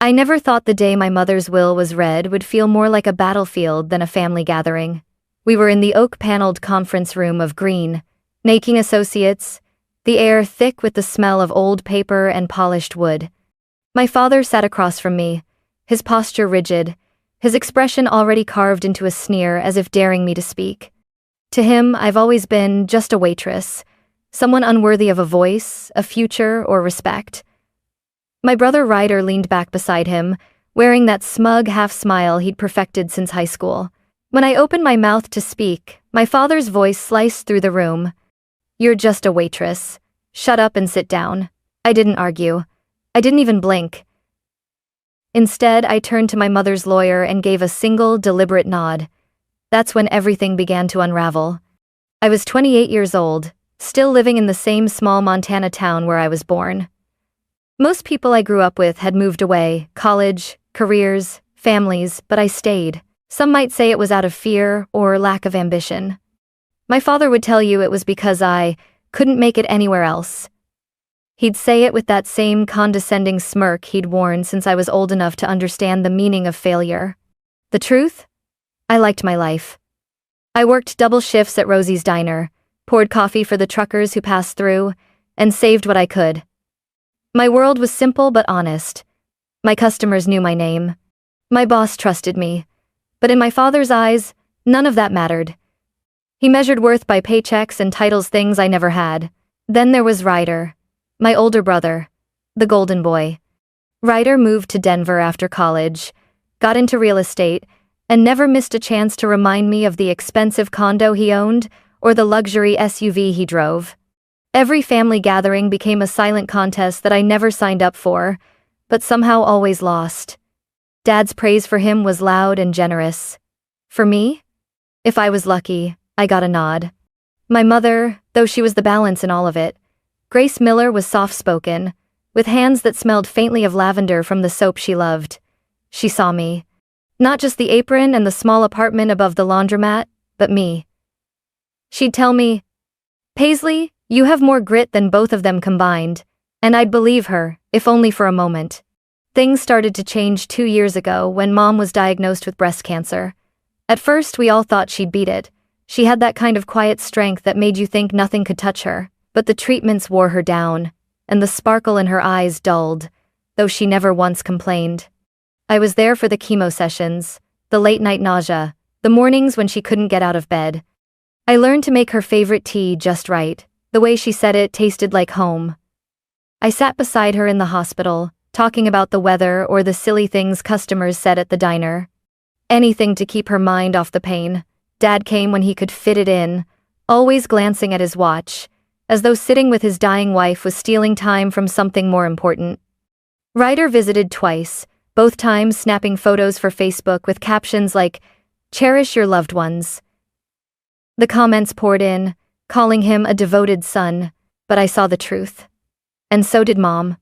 I never thought the day my mother's will was read would feel more like a battlefield than a family gathering. We were in the oak-paneled conference room of green, making associates, the air thick with the smell of old paper and polished wood. My father sat across from me, his posture rigid, his expression already carved into a sneer as if daring me to speak. To him, I've always been just a waitress, someone unworthy of a voice, a future, or respect. My brother Ryder leaned back beside him, wearing that smug half-smile he'd perfected since high school. When I opened my mouth to speak, my father's voice sliced through the room. "You're just a waitress. Shut up and sit down." I didn't argue. I didn't even blink. Instead, I turned to my mother's lawyer and gave a single, deliberate nod. That's when everything began to unravel. I was 28 years old, still living in the same small Montana town where I was born. Most people I grew up with had moved away, college, careers, families, but I stayed. Some might say it was out of fear or lack of ambition. My father would tell you it was because I couldn't make it anywhere else. He'd say it with that same condescending smirk he'd worn since I was old enough to understand the meaning of failure. The truth? I liked my life. I worked double shifts at Rosie's Diner, poured coffee for the truckers who passed through, and saved what I could. My world was simple but honest. My customers knew my name. My boss trusted me. But in my father's eyes, none of that mattered. He measured worth by paychecks and titles, things I never had. Then there was Ryder, my older brother, the golden boy. Ryder moved to Denver after college, got into real estate, and never missed a chance to remind me of the expensive condo he owned or the luxury SUV he drove. Every family gathering became a silent contest that I never signed up for, but somehow always lost. Dad's praise for him was loud and generous. For me? If I was lucky, I got a nod. My mother, though she was the balance in all of it, Grace Miller, was soft-spoken, with hands that smelled faintly of lavender from the soap she loved. She saw me. Not just the apron and the small apartment above the laundromat, but me. She'd tell me, "Paisley, you have more grit than both of them combined," and I'd believe her, if only for a moment. Things started to change 2 years ago when Mom was diagnosed with breast cancer. At first, we all thought she'd beat it. She had that kind of quiet strength that made you think nothing could touch her, but the treatments wore her down, and the sparkle in her eyes dulled, though she never once complained. I was there for the chemo sessions, the late-night nausea, the mornings when she couldn't get out of bed. I learned to make her favorite tea just right. The way she said it tasted like home. I sat beside her in the hospital, talking about the weather or the silly things customers said at the diner. Anything to keep her mind off the pain. Dad came when he could fit it in, always glancing at his watch, as though sitting with his dying wife was stealing time from something more important. Ryder visited twice, both times snapping photos for Facebook with captions like, "Cherish your loved ones." The comments poured in, calling him a devoted son, but I saw the truth. And so did Mom.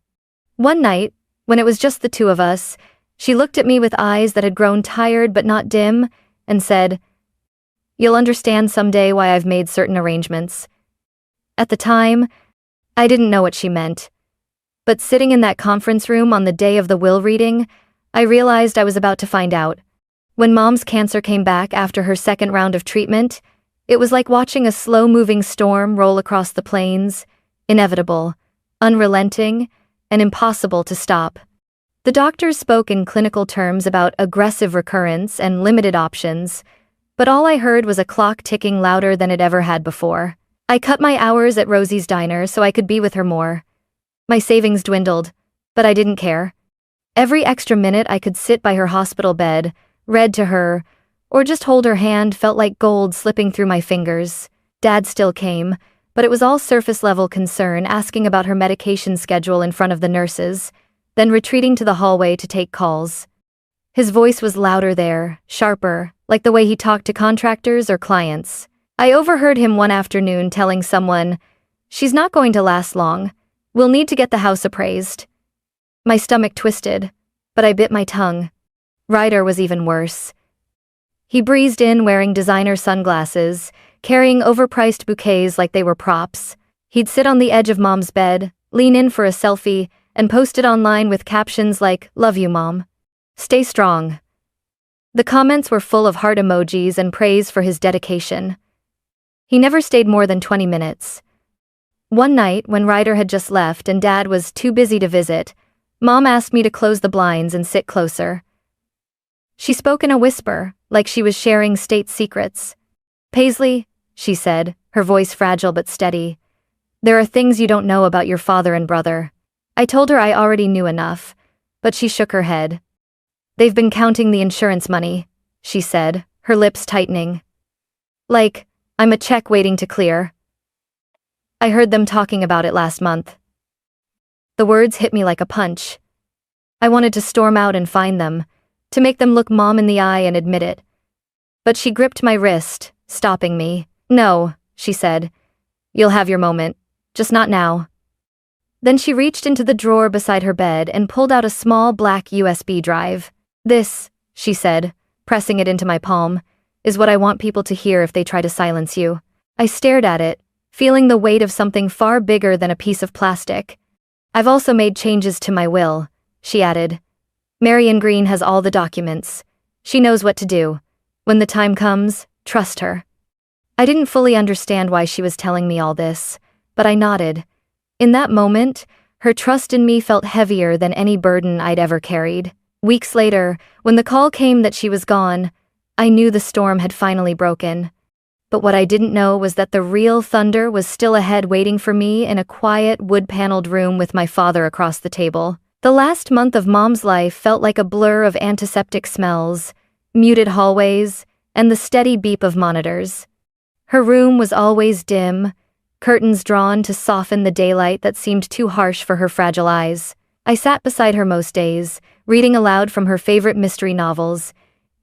One night, when it was just the two of us, she looked at me with eyes that had grown tired but not dim, and said, "You'll understand someday why I've made certain arrangements." At the time, I didn't know what she meant. But sitting in that conference room on the day of the will reading, I realized I was about to find out. When Mom's cancer came back after her second round of treatment, it was like watching a slow-moving storm roll across the plains, inevitable, unrelenting, and impossible to stop. The doctors spoke in clinical terms about aggressive recurrence and limited options, but all I heard was a clock ticking louder than it ever had before. I cut my hours at Rosie's Diner so I could be with her more. My savings dwindled, but I didn't care. Every extra minute I could sit by her hospital bed, read to her, or just hold her hand felt like gold slipping through my fingers. Dad still came, but it was all surface-level concern, asking about her medication schedule in front of the nurses, then retreating to the hallway to take calls. His voice was louder there, sharper, like the way he talked to contractors or clients. I overheard him one afternoon telling someone, "She's not going to last long. We'll need to get the house appraised." My stomach twisted, but I bit my tongue. Ryder was even worse. He breezed in wearing designer sunglasses, carrying overpriced bouquets like they were props. He'd sit on the edge of Mom's bed, lean in for a selfie, and posted online with captions like, "Love you, Mom. Stay strong." The comments were full of heart emojis and praise for his dedication. He never stayed more than 20 minutes. One night, when Ryder had just left and Dad was too busy to visit, Mom asked me to close the blinds and sit closer. She spoke in a whisper, like she was sharing state secrets. "Paisley," she said, her voice fragile but steady, "there are things you don't know about your father and brother." I told her I already knew enough, but she shook her head. "They've been counting the insurance money," she said, her lips tightening. "Like, I'm a check waiting to clear. I heard them talking about it last month." The words hit me like a punch. I wanted to storm out and find them, to make them look Mom in the eye and admit it. But she gripped my wrist, stopping me. "No," she said. "You'll have your moment, just not now." Then she reached into the drawer beside her bed and pulled out a small black USB drive. "This," she said, pressing it into my palm, "is what I want people to hear if they try to silence you." I stared at it, feeling the weight of something far bigger than a piece of plastic. "I've also made changes to my will," she added. "Marion Green has all the documents. She knows what to do. When the time comes, trust her." I didn't fully understand why she was telling me all this, but I nodded. In that moment, her trust in me felt heavier than any burden I'd ever carried. Weeks later, when the call came that she was gone, I knew the storm had finally broken. But what I didn't know was that the real thunder was still ahead, waiting for me in a quiet, wood-paneled room with my father across the table. The last month of Mom's life felt like a blur of antiseptic smells, muted hallways, and the steady beep of monitors. Her room was always dim, curtains drawn to soften the daylight that seemed too harsh for her fragile eyes. I sat beside her most days, reading aloud from her favorite mystery novels,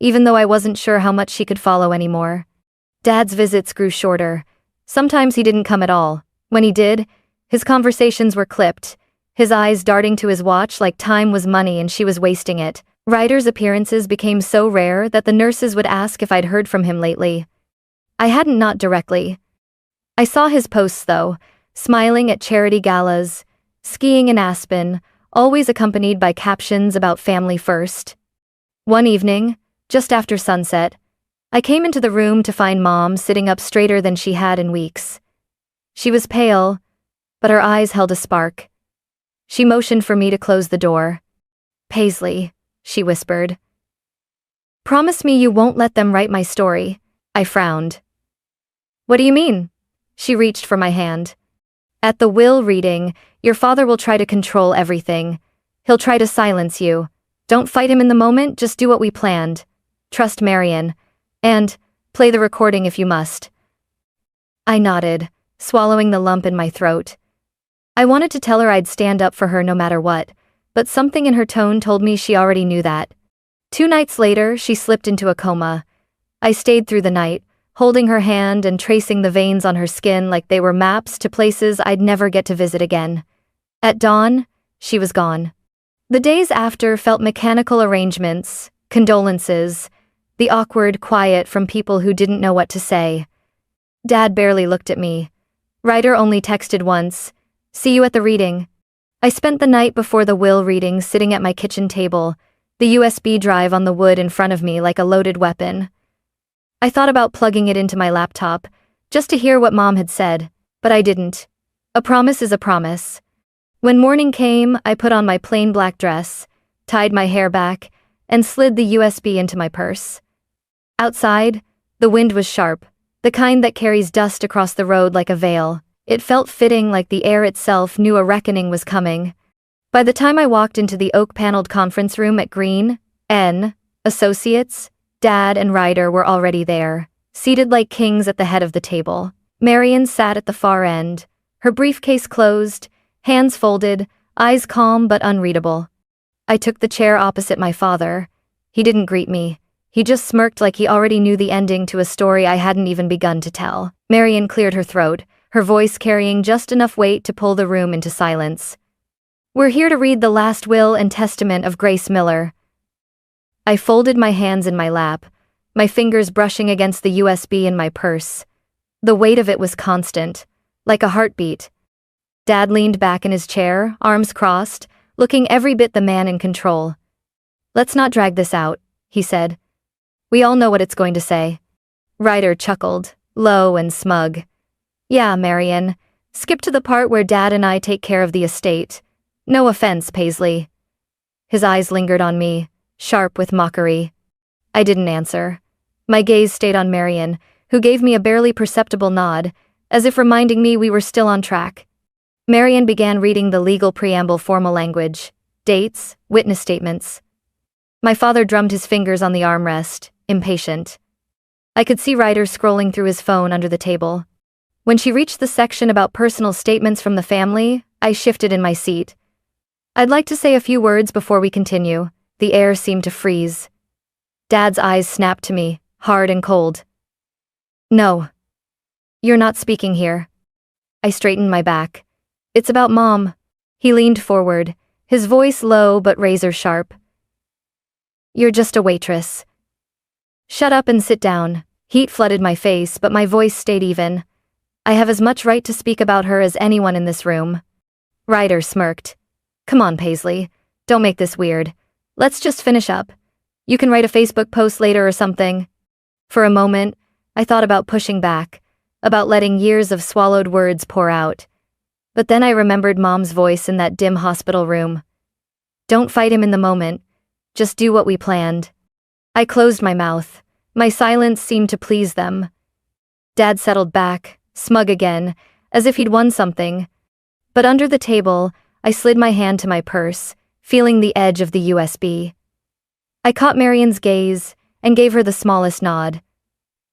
even though I wasn't sure how much she could follow anymore. Dad's visits grew shorter. Sometimes he didn't come at all. When he did, his conversations were clipped, his eyes darting to his watch like time was money and she was wasting it. Ryder's appearances became so rare that the nurses would ask if I'd heard from him lately. I hadn't, not directly. I saw his posts though, smiling at charity galas, skiing in Aspen, always accompanied by captions about family first. One evening, just after sunset, I came into the room to find Mom sitting up straighter than she had in weeks. She was pale, but her eyes held a spark. She motioned for me to close the door. "Paisley," she whispered. "Promise me you won't let them write my story." I frowned. "What do you mean?" She reached for my hand. "At the will reading, your father will try to control everything. He'll try to silence you. Don't fight him in the moment, just do what we planned. Trust Marion. And play the recording if you must." I nodded, swallowing the lump in my throat. I wanted to tell her I'd stand up for her no matter what, but something in her tone told me she already knew that. 2 nights later, she slipped into a coma. I stayed through the night, holding her hand and tracing the veins on her skin like they were maps to places I'd never get to visit again. At dawn, she was gone. The days after felt mechanical arrangements, condolences, the awkward quiet from people who didn't know what to say. Dad barely looked at me. Ryder only texted once, "See you at the reading." I spent the night before the will reading sitting at my kitchen table, the USB drive on the wood in front of me like a loaded weapon. I thought about plugging it into my laptop, just to hear what Mom had said, but I didn't. A promise is a promise. When morning came, I put on my plain black dress, tied my hair back, and slid the USB into my purse. Outside, the wind was sharp, the kind that carries dust across the road like a veil. It felt fitting, like the air itself knew a reckoning was coming. By the time I walked into the oak-paneled conference room at Green, N. Associates, Dad and Ryder were already there, seated like kings at the head of the table. Marion sat at the far end, her briefcase closed, hands folded, eyes calm but unreadable. I took the chair opposite my father. He didn't greet me. He just smirked like he already knew the ending to a story I hadn't even begun to tell. Marion cleared her throat, her voice carrying just enough weight to pull the room into silence. "We're here to read the last will and testament of Grace Miller." I folded my hands in my lap, my fingers brushing against the USB in my purse. The weight of it was constant, like a heartbeat. Dad leaned back in his chair, arms crossed, looking every bit the man in control. "Let's not drag this out," he said. "We all know what it's going to say." Ryder chuckled, low and smug. "Yeah, Marion. Skip to the part where Dad and I take care of the estate. No offense, Paisley." His eyes lingered on me, sharp with mockery. I didn't answer. My gaze stayed on Marion, who gave me a barely perceptible nod, as if reminding me we were still on track. Marion began reading the legal preamble, formal language, dates, witness statements. My father drummed his fingers on the armrest, impatient. I could see Ryder scrolling through his phone under the table. When she reached the section about personal statements from the family, I shifted in my seat. "I'd like to say a few words before we continue." The air seemed to freeze. Dad's eyes snapped to me, hard and cold. "No. You're not speaking here." I straightened my back. "It's about Mom." He leaned forward, his voice low but razor sharp. "You're just a waitress." "Shut up and sit down." Heat flooded my face, but my voice stayed even. "I have as much right to speak about her as anyone in this room." Ryder smirked. "Come on, Paisley. Don't make this weird. Let's just finish up. You can write a Facebook post later or something." For a moment, I thought about pushing back, about letting years of swallowed words pour out. But then I remembered Mom's voice in that dim hospital room. "Don't fight him in the moment. Just do what we planned." I closed my mouth. My silence seemed to please them. Dad settled back, smug again, as if he'd won something. But under the table, I slid my hand to my purse, feeling the edge of the USB. I caught Marion's gaze and gave her the smallest nod.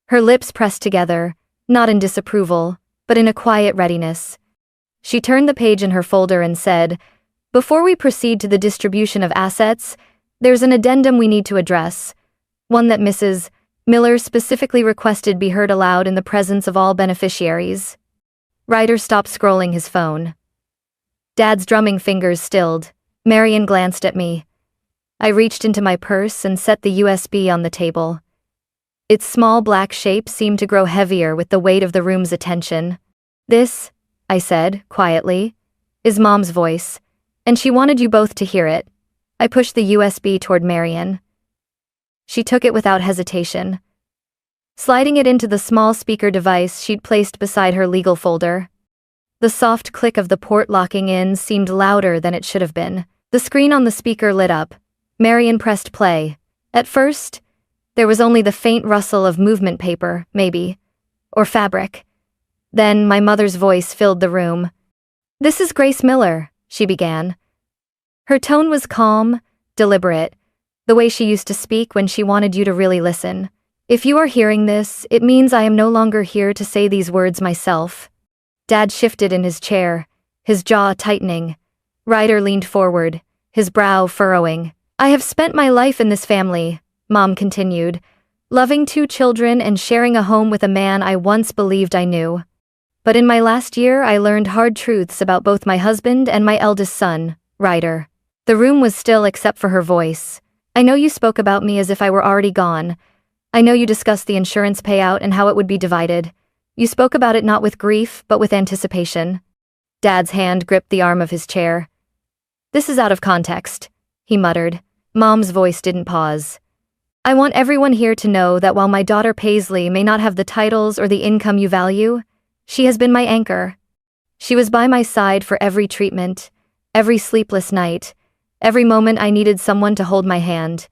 Her lips pressed together, not in disapproval, but in a quiet readiness. She turned the page in her folder and said, "Before we proceed to the distribution of assets, there's an addendum we need to address, one that Mrs. Miller specifically requested be heard aloud in the presence of all beneficiaries." Ryder stopped scrolling his phone. Dad's drumming fingers stilled. Marion glanced at me. I reached into my purse and set the USB on the table. Its small black shape seemed to grow heavier with the weight of the room's attention. "This," I said, quietly, "is Mom's voice, and she wanted you both to hear it." I pushed the USB toward Marion. She took it without hesitation, sliding it into the small speaker device she'd placed beside her legal folder. The soft click of the port locking in seemed louder than it should have been. The screen on the speaker lit up. Marion pressed play. At first, there was only the faint rustle of movement paper, maybe, or fabric. Then my mother's voice filled the room. "This is Grace Miller," she began. Her tone was calm, deliberate, the way she used to speak when she wanted you to really listen. "If you are hearing this, it means I am no longer here to say these words myself." Dad shifted in his chair, his jaw tightening. Ryder leaned forward, his brow furrowing. "I have spent my life in this family," Mom continued, "loving 2 children and sharing a home with a man I once believed I knew. But in my last year, I learned hard truths about both my husband and my eldest son, Ryder." The room was still except for her voice. "I know you spoke about me as if I were already gone. I know you discussed the insurance payout and how it would be divided. You spoke about it not with grief, but with anticipation." Dad's hand gripped the arm of his chair. "This is out of context," he muttered. Mom's voice didn't pause. "I want everyone here to know that while my daughter Paisley may not have the titles or the income you value, she has been my anchor. She was by my side for every treatment, every sleepless night, every moment I needed someone to hold my hand.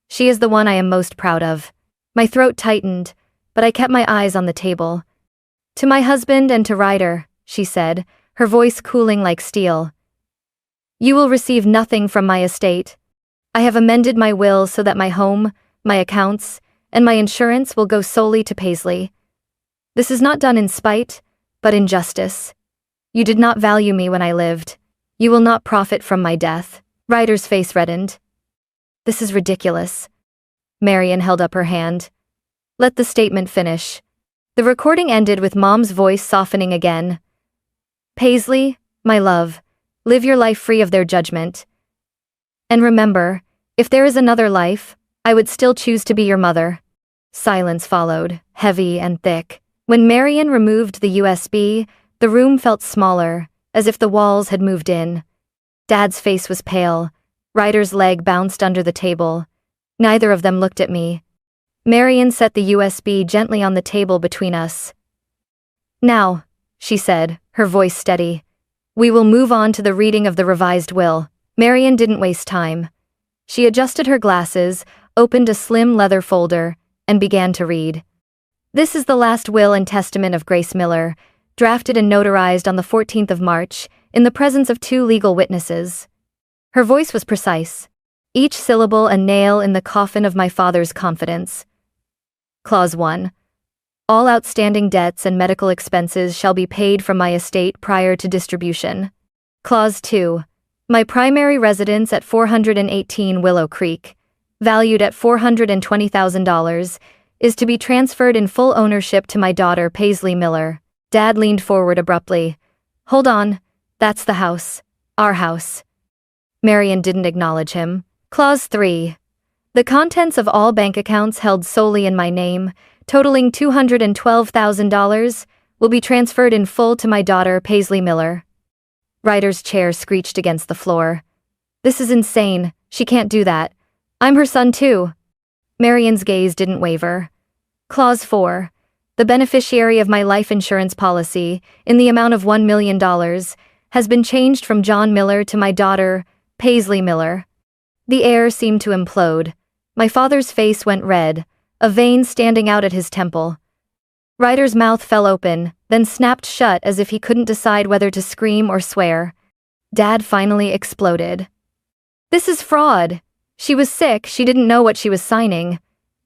She is the one I am most proud of." My throat tightened, but I kept my eyes on the table. "To my husband and to Ryder," she said, her voice cooling like steel. "You will receive nothing from my estate. I have amended my will so that my home, my accounts, and my insurance will go solely to Paisley. This is not done in spite, but in justice. You did not value me when I lived. You will not profit from my death." Ryder's face reddened. "This is ridiculous." Marion held up her hand. "Let the statement finish." The recording ended with Mom's voice softening again. "Paisley, my love, live your life free of their judgment. And remember, if there is another life, I would still choose to be your mother." Silence followed, heavy and thick. When Marion removed the USB, the room felt smaller, as if the walls had moved in. Dad's face was pale. Ryder's leg bounced under the table. Neither of them looked at me. Marian set the USB gently on the table between us. "Now," she said, her voice steady, "we will move on to the reading of the revised will." Marian didn't waste time. She adjusted her glasses, opened a slim leather folder, and began to read. "This is the last will and testament of Grace Miller, drafted and notarized on the 14th of March, in the presence of 2 legal witnesses." Her voice was precise, each syllable a nail in the coffin of my father's confidence. Clause 1. All outstanding debts and medical expenses shall be paid from my estate prior to distribution. Clause 2. My primary residence at 418 Willow Creek, valued at $420,000, is to be transferred in full ownership to my daughter Paisley Miller. Dad leaned forward abruptly. "Hold on, that's the house. Our house." Marian didn't acknowledge him. Clause 3. The contents of all bank accounts held solely in my name, totaling $212,000, will be transferred in full to my daughter Paisley Miller. Ryder's chair screeched against the floor. "This is insane. She can't do that. I'm her son too." Marian's gaze didn't waver. Clause 4. The beneficiary of my life insurance policy, in the amount of $1 million, has been changed from John Miller to my daughter, Paisley Miller. The air seemed to implode. My father's face went red, a vein standing out at his temple. Ryder's mouth fell open, then snapped shut as if he couldn't decide whether to scream or swear. Dad finally exploded. "This is fraud. She was sick, she didn't know what she was signing.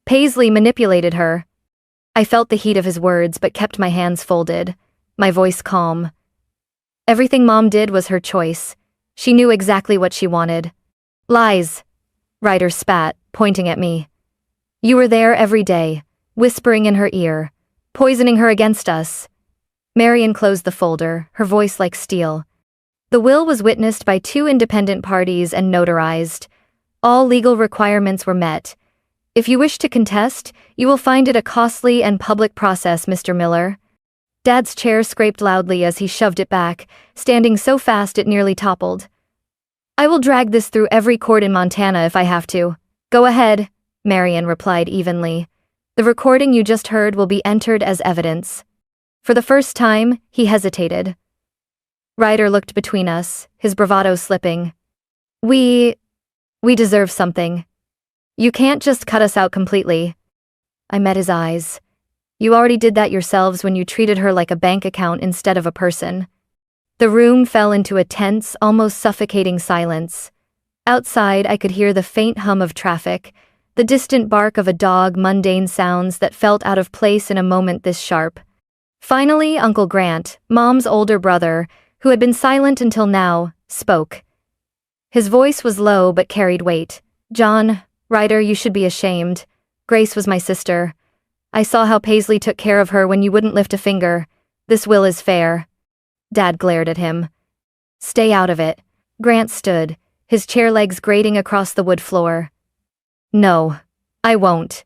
Paisley manipulated her." I felt the heat of his words but kept my hands folded, my voice calm. "Everything Mom did was her choice. She knew exactly what she wanted." "Lies," Ryder spat, pointing at me. "You were there every day, whispering in her ear, poisoning her against us." Marian closed the folder, her voice like steel. "The will was witnessed by 2 independent parties and notarized. All legal requirements were met. If you wish to contest, you will find it a costly and public process, Mr. Miller." Dad's chair scraped loudly as he shoved it back, standing so fast it nearly toppled. "I will drag this through every court in Montana if I have to." "Go ahead," Marian replied evenly. "The recording you just heard will be entered as evidence." For the first time, he hesitated. Ryder looked between us, his bravado slipping. We deserve something. You can't just cut us out completely." I met his eyes. "You already did that yourselves when you treated her like a bank account instead of a person." The room fell into a tense, almost suffocating silence. Outside, I could hear the faint hum of traffic, the distant bark of a dog, mundane sounds that felt out of place in a moment this sharp. Finally, Uncle Grant, Mom's older brother, who had been silent until now, spoke. His voice was low but carried weight. "John, Ryder, you should be ashamed. Grace was my sister. I saw how Paisley took care of her when you wouldn't lift a finger. This will is fair." Dad glared at him. "Stay out of it." Grant stood, his chair legs grating across the wood floor. "No, I won't.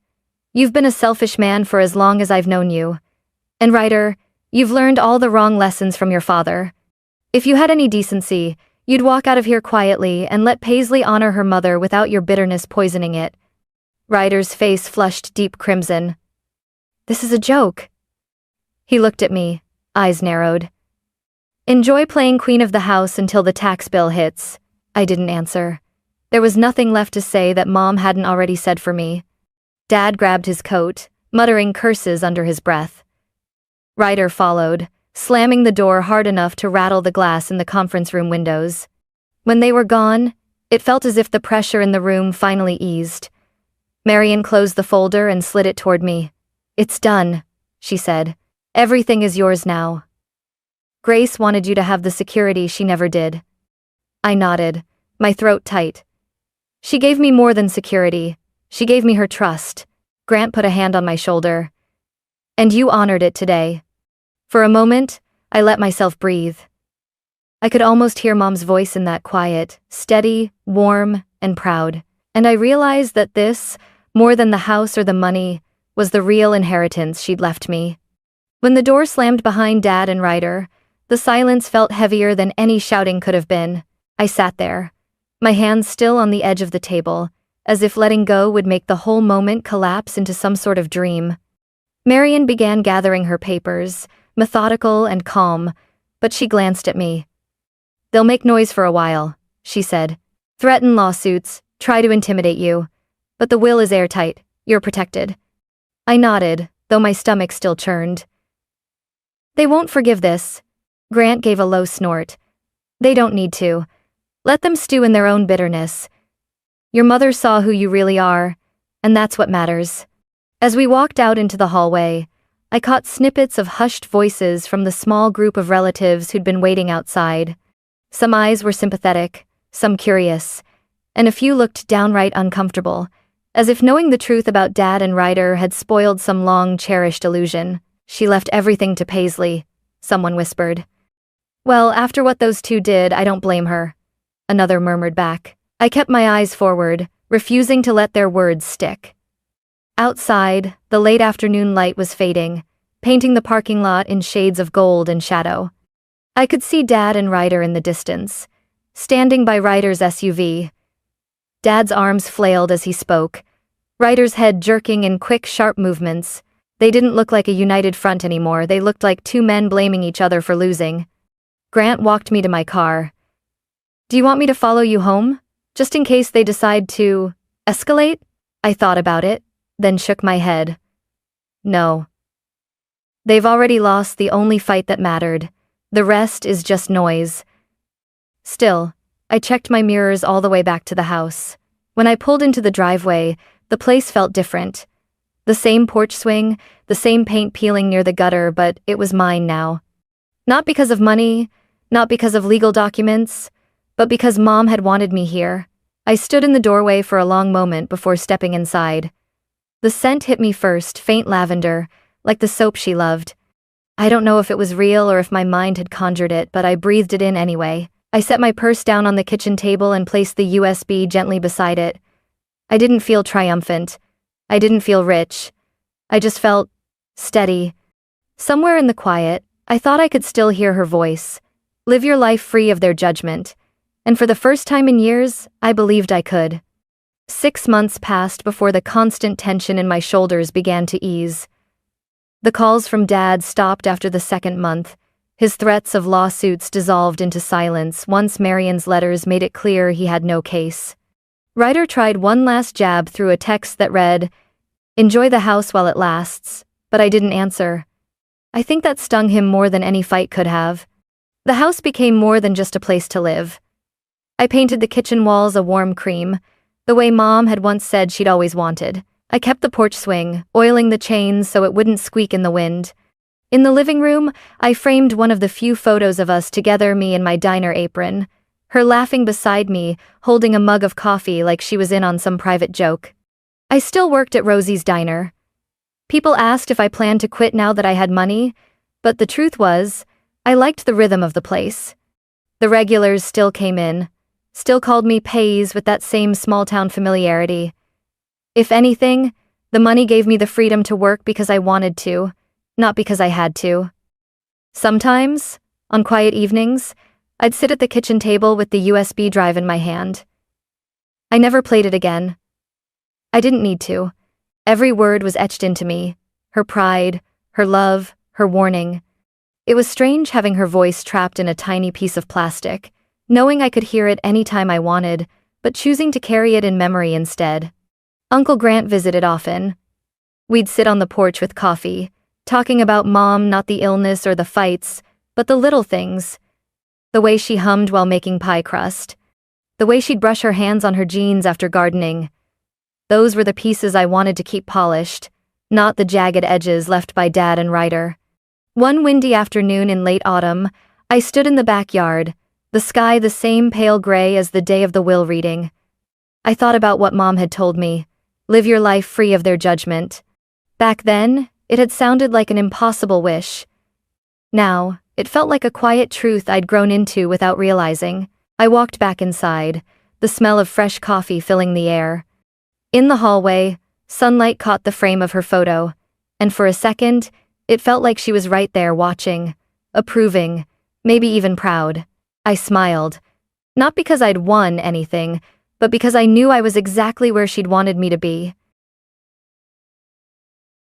You've been a selfish man for as long as I've known you. And Ryder, you've learned all the wrong lessons from your father. If you had any decency, you'd walk out of here quietly and let Paisley honor her mother without your bitterness poisoning it." Ryder's face flushed deep crimson. "This is a joke." He looked at me, eyes narrowed. "Enjoy playing queen of the house until the tax bill hits." I didn't answer. There was nothing left to say that Mom hadn't already said for me. Dad grabbed his coat, muttering curses under his breath. Ryder followed, slamming the door hard enough to rattle the glass in the conference room windows. When they were gone, it felt as if the pressure in the room finally eased. Marian closed the folder and slid it toward me. "It's done," she said. "Everything is yours now. Grace wanted you to have the security she never did." I nodded, my throat tight. "She gave me more than security. She gave me her trust." Grant put a hand on my shoulder. "And you honored it today." For a moment, I let myself breathe. I could almost hear Mom's voice in that quiet, steady, warm, and proud. And I realized that this, more than the house or the money, was the real inheritance she'd left me. When the door slammed behind Dad and Ryder, the silence felt heavier than any shouting could have been. I sat there, my hands still on the edge of the table, as if letting go would make the whole moment collapse into some sort of dream. Marian began gathering her papers, methodical and calm, but she glanced at me. "They'll make noise for a while," she said. "Threaten lawsuits, try to intimidate you. But the will is airtight, you're protected." I nodded, though my stomach still churned. "They won't forgive this." Grant gave a low snort. "They don't need to. Let them stew in their own bitterness. Your mother saw who you really are, and that's what matters." As we walked out into the hallway, I caught snippets of hushed voices from the small group of relatives who'd been waiting outside. Some eyes were sympathetic, some curious, and a few looked downright uncomfortable, as if knowing the truth about Dad and Ryder had spoiled some long-cherished illusion. "She left everything to Paisley," someone whispered. "Well, after what those two did, I don't blame her," another murmured back. I kept my eyes forward, refusing to let their words stick. Outside, the late afternoon light was fading, painting the parking lot in shades of gold and shadow. I could see Dad and Ryder in the distance, standing by Ryder's SUV. Dad's arms flailed as he spoke, Ryder's head jerking in quick, sharp movements. They didn't look like a united front anymore, they looked like two men blaming each other for losing. Grant walked me to my car. "Do you want me to follow you home? Just in case they decide to escalate?" I thought about it, then shook my head. "No. They've already lost the only fight that mattered. The rest is just noise." Still, I checked my mirrors all the way back to the house. When I pulled into the driveway, the place felt different. The same porch swing, the same paint peeling near the gutter, but it was mine now. Not because of money, not because of legal documents, but because Mom had wanted me here. I stood in the doorway for a long moment before stepping inside. The scent hit me first, faint lavender, like the soap she loved. I don't know if it was real or if my mind had conjured it, but I breathed it in anyway. I set my purse down on the kitchen table and placed the USB gently beside it. I didn't feel triumphant. I didn't feel rich. I just felt steady. Somewhere in the quiet, I thought I could still hear her voice. "Live your life free of their judgment." And for the first time in years, I believed I could. 6 months passed before the constant tension in my shoulders began to ease. The calls from Dad stopped after the second month. His threats of lawsuits dissolved into silence once Marian's letters made it clear he had no case. Ryder tried one last jab through a text that read, "Enjoy the house while it lasts," but I didn't answer. I think that stung him more than any fight could have. The house became more than just a place to live. I painted the kitchen walls a warm cream, the way Mom had once said she'd always wanted. I kept the porch swing, oiling the chains so it wouldn't squeak in the wind. In the living room, I framed one of the few photos of us together, me in my diner apron, her laughing beside me, holding a mug of coffee like she was in on some private joke. I still worked at Rosie's diner. People asked if I planned to quit now that I had money, but the truth was, I liked the rhythm of the place. The regulars still came in, still called me Pays with that same small-town familiarity. If anything, the money gave me the freedom to work because I wanted to, not because I had to. Sometimes, on quiet evenings, I'd sit at the kitchen table with the USB drive in my hand. I never played it again. I didn't need to. Every word was etched into me, her pride, her love, her warning. It was strange having her voice trapped in a tiny piece of plastic, knowing I could hear it any time I wanted, but choosing to carry it in memory instead. Uncle Grant visited often. We'd sit on the porch with coffee, talking about Mom, not the illness or the fights, but the little things. The way she hummed while making pie crust. The way she'd brush her hands on her jeans after gardening. Those were the pieces I wanted to keep polished, not the jagged edges left by Dad and Ryder. One windy afternoon in late autumn, I stood in the backyard, the sky the same pale gray as the day of the will reading. I thought about what Mom had told me. Live your life free of their judgment. Back then, it had sounded like an impossible wish. Now, it felt like a quiet truth I'd grown into without realizing. I walked back inside, the smell of fresh coffee filling the air. In the hallway, sunlight caught the frame of her photo, and for a second, it felt like she was right there watching, approving, maybe even proud. I smiled. Not because I'd won anything, but because I knew I was exactly where she'd wanted me to be.